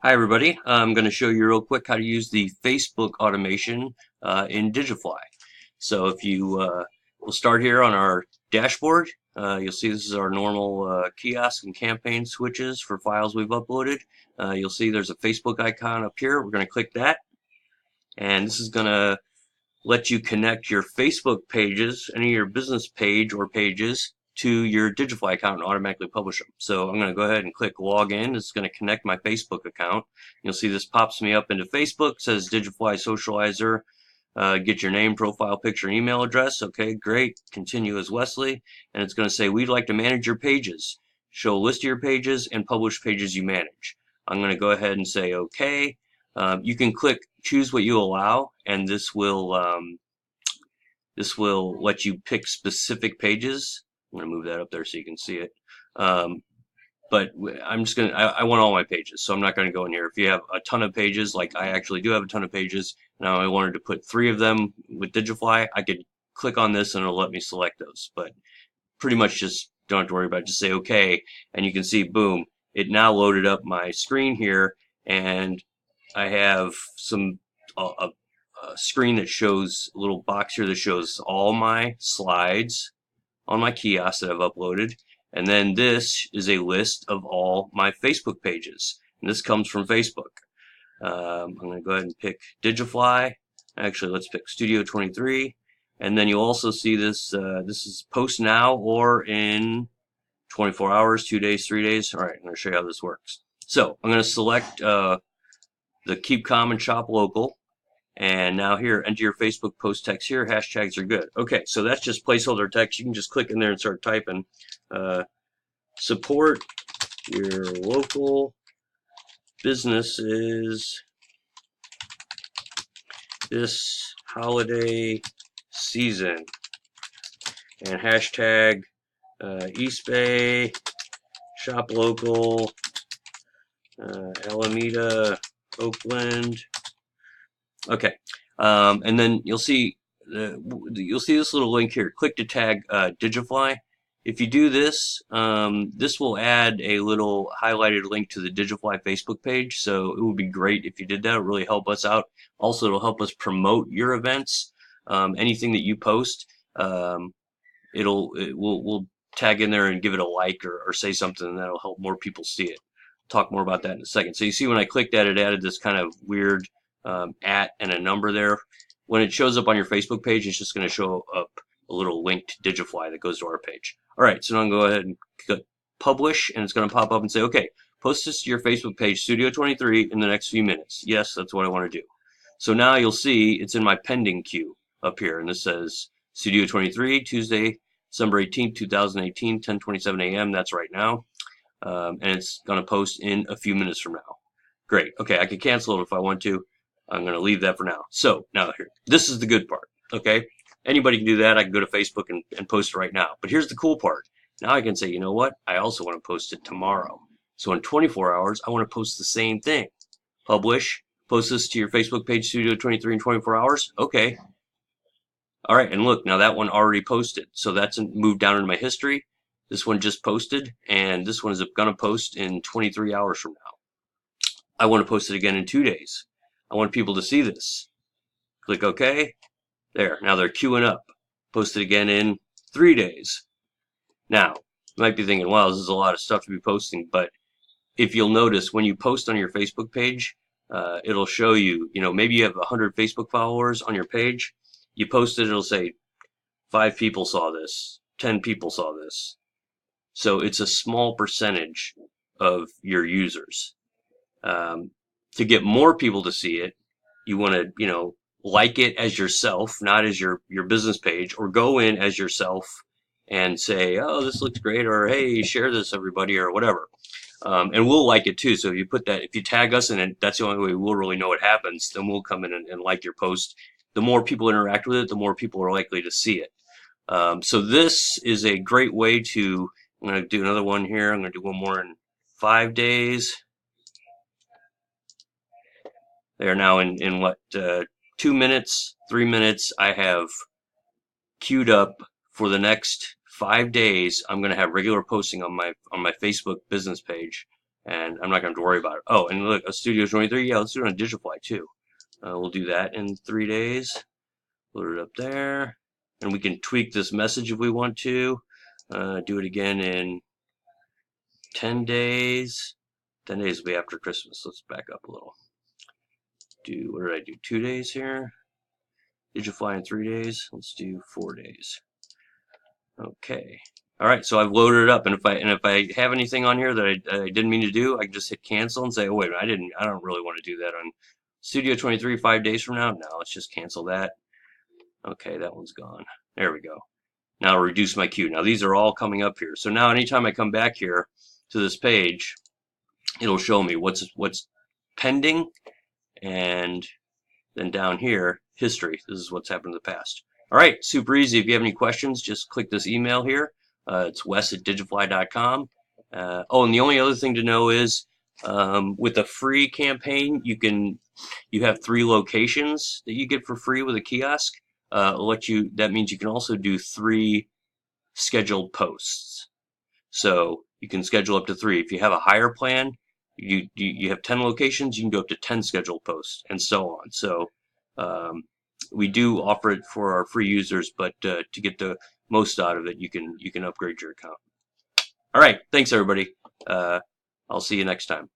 Hi everybody, I'm going to show you real quick how to use the Facebook automation in Digifli. So if you we'll start here on our dashboard. You'll see this is our normal kiosk and campaign switches for files we've uploaded. You'll see there's a Facebook icon up here. We're going to click that, and this is going to let you connect your Facebook pages, any of your business page or pages, to your Digifli account and automatically publish them. So I'm going to go ahead and click login. It's going to connect my Facebook account. You'll see this pops me up into Facebook, says Digifli Socializer. Get your name, profile picture, and email address. Okay, great. Continue as Wesley. And it's going to say, we'd like to manage your pages. Show a list of your pages and publish pages you manage. I'm going to go ahead and say okay. You can click choose what you allow, and this will let you pick specific pages. I'm going to move that up there so you can see it. But I'm just going to, I want all my pages, so I'm not going to go in here. If you have a ton of pages, like I actually do have a ton of pages, now I wanted to put 3 of them with Digifli, I could click on this and it'll let me select those. But pretty much just don't have to worry about it. Just say okay, and you can see, boom, it now loaded up my screen here, and I have a screen that shows a little box here that shows all my slides on my kiosk that I've uploaded. And then this is a list of all my Facebook pages. And this comes from Facebook. I'm going to go ahead and pick Digifli. Actually, let's pick Studio 23. And then you'll also see this. This is post now or in 24 hours, 2 days, 3 days. All right, I'm going to show you how this works. So I'm going to select the Keep Calm and Shop Local. And now here, enter your Facebook post text here. Hashtags are good. Okay, so that's just placeholder text. You can just click in there and start typing. Support your local businesses this holiday season. And hashtag East Bay, shop local, Alameda, Oakland. Okay, and then you'll see this little link here. Click to tag Digifli. If you do this, this will add a little highlighted link to the Digifli Facebook page. So it would be great if you did that. It would really help us out. Also, it'll help us promote your events. Anything that you post, we'll tag in there and give it a like or say something, and that'll help more people see it. Talk more about that in a second. So you see when I clicked that, it added this kind of weird at and a number there. When it shows up on your Facebook page, it's just going to show up a little link to Digifli that goes to our page. All right, so now I'm going to go ahead and click publish, and it's going to pop up and say, okay, post this to your Facebook page, Studio 23, in the next few minutes. Yes, that's what I want to do. So now you'll see it's in my pending queue up here, and this says Studio 23, Tuesday, December 18th, 2018, 10:27 a.m. That's right now. And it's going to post in a few minutes from now. Great. Okay, I can cancel it if I want to. I'm going to leave that for now. So now here, this is the good part. Okay, anybody can do that. I can go to Facebook and post it right now. But here's the cool part. Now I can say, you know what? I also want to post it tomorrow. So in 24 hours, I want to post the same thing. Publish. Post this to your Facebook page, Studio 23, in 24 hours. Okay. All right, and look, now that one already posted. So that's moved down into my history. This one just posted, and this one is going to post in 23 hours from now. I want to post it again in 2 days. I want people to see this. Click OK. There. Now they're queuing up. Post it again in 3 days. Now, you might be thinking, wow, this is a lot of stuff to be posting. But if you'll notice, when you post on your Facebook page, it'll show you, maybe you have 100 Facebook followers on your page. You post it, it'll say 5 people saw this, 10 people saw this. So it's a small percentage of your users. To get more people to see it, you want to, like it as yourself, not as your business page, or go in as yourself and say, oh, this looks great, or hey, share this, everybody, or whatever. And we'll like it too. So if you tag us in it, that's the only way we'll really know what happens. Then we'll come in and like your post. The more people interact with it, the more people are likely to see it. So this is a great way to, I'm going to do another one here. I'm going to do one more in 5 days. They are now in what, 2 minutes, 3 minutes. I have queued up for the next 5 days. I'm going to have regular posting on my Facebook business page, and I'm not going to worry about it. Oh, and look, a Studio 23, yeah, let's do it on Digifli too. We'll do that in 3 days. Load it up there, and we can tweak this message if we want to. Do it again in 10 days. 10 days will be after Christmas. Let's back up a little. What did I do? 2 days here. Digifli in 3 days. Let's do 4 days. Okay. All right. So I've loaded it up, and if I have anything on here that I didn't mean to do, I can just hit cancel and say, oh wait, I don't really want to do that on Studio 23 5 days from now. No, let's just cancel that. Okay, that one's gone. There we go. Now I'll reduce my queue. Now these are all coming up here. So now anytime I come back here to this page, it'll show me what's pending, and then down here, history. This is what's happened in the past. All right, super easy. If you have any questions, just click this email here. It's wes@digifli.com. Oh, and the only other thing to know is with the free campaign, you have 3 locations that you get for free with a kiosk. That means you can also do 3 scheduled posts. So you can schedule up to 3. If you have a higher plan, you have 10 locations, you can go up to 10 scheduled posts, and so on. So we do offer it for our free users, but to get the most out of it, you can upgrade your account. All right, thanks everybody. I'll see you next time.